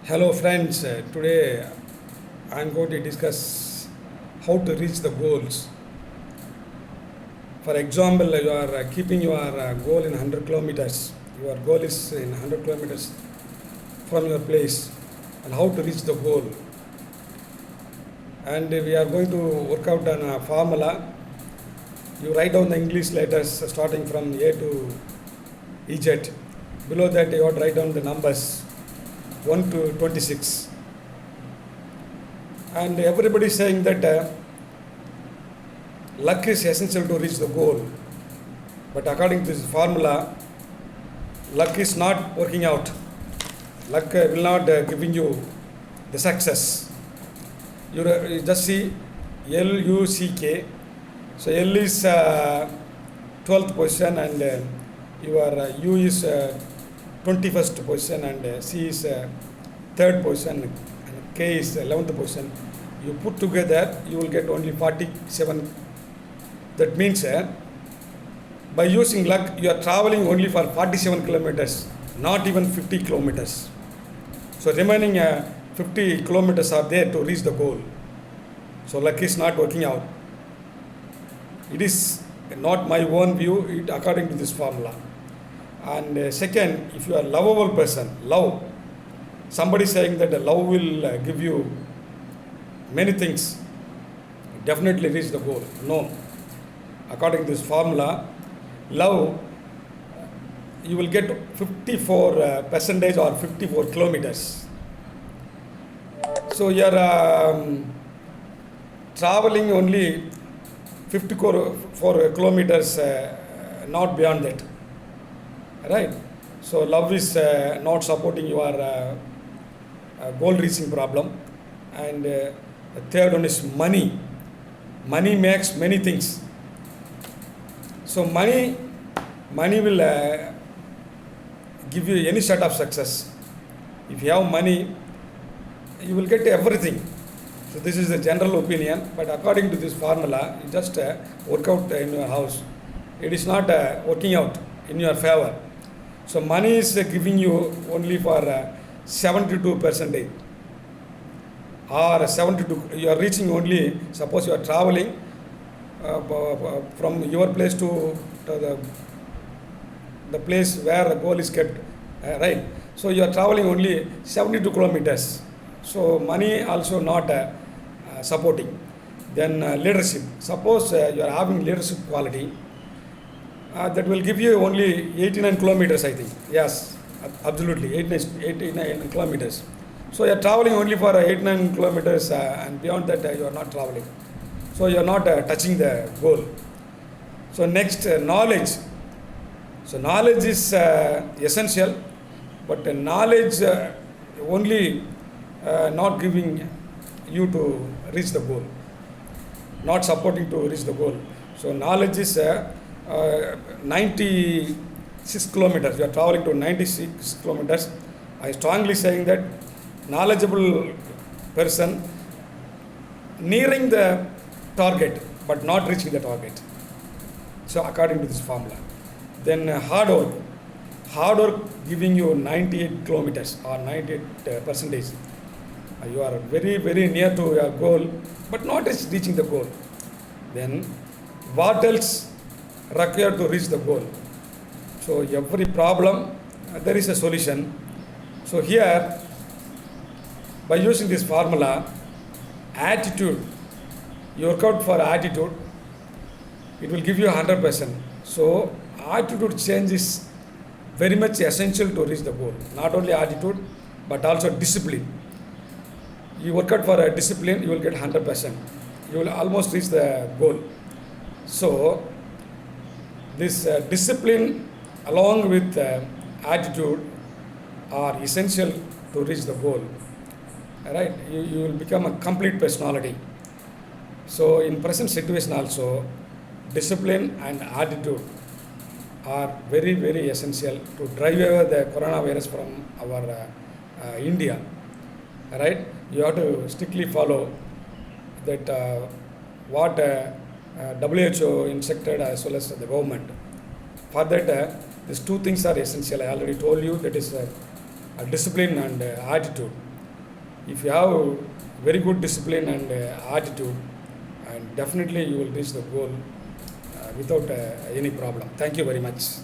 Hello friends, today I am going to discuss how to reach the goals. For example, you are keeping your goal in 100 kilometers. Your goal is in 100 kilometers from your place and how to reach the goal. And we are going to work out on a formula. You write down the English letters starting from A to Z. Below that you have to write down the numbers 1 to 26. And everybody is saying that luck is essential to reach the goal. But according to this formula, luck is not working out. Luck will not giving you the success. You just see LUCK. So L is 12th position and your U is 21st position and C is 3rd position and K is 11th position. You put together, you will get only 47. That means by using luck, you are traveling only for 47 kilometers, not even 50 kilometers. So remaining 50 kilometers are there to reach the goal. So luck is not working out. It is not my own view, it according to this formula. And second, if you are a lovable person, love, somebody saying that love will give you many things, definitely reach the goal. No. According to this formula, love, you will get 54 percentage or 54 kilometers. So you are traveling only 54 kilometers, not beyond that. Right? So love is not supporting your goal reaching problem. And the third one is money. Money makes many things. So money will give you any sort of success. If you have money, you will get everything. So this is the general opinion, but according to this formula, you just work out in your house. It is not working out in your favor. So money is giving you only for 72%, or 72. You are reaching only. Suppose you are traveling from your place to the place where the goal is kept, right? So you are traveling only 72 kilometers. So money also not supporting. Then leadership. Suppose you are having leadership quality. That will give you only 89 kilometers, I think. Yes, absolutely, 89 kilometers. So you are traveling only for 89 kilometers and beyond that you are not traveling. So you are not touching the goal. So next, knowledge. So knowledge is essential, but knowledge only not giving you to reach the goal, not supporting to reach the goal. So knowledge is 96 kilometers. You are traveling to 96 kilometers. I strongly saying that knowledgeable person nearing the target but not reaching the target. So according to this formula. Then hard work giving you 98 kilometers or 98 percentage. You are very, very near to your goal, but not reaching the goal. Then what else required to reach the goal? So every problem, there is a solution. So here, by using this formula, attitude, you work out for attitude, it will give you 100%. So attitude change is very much essential to reach the goal. Not only attitude, but also discipline. You work out for a discipline, you will get 100%. You will almost reach the goal. So this discipline along with attitude are essential to reach the goal. Right? You will become a complete personality. So in present situation also, discipline and attitude are very, very essential to drive away the coronavirus from our India. Right? You have to strictly follow that what WHO instructed as well as the government. For that, these two things are essential. I already told you, that is discipline and attitude. if you have very good discipline and attitude, and definitely you will reach the goal without any problem. Thank you very much.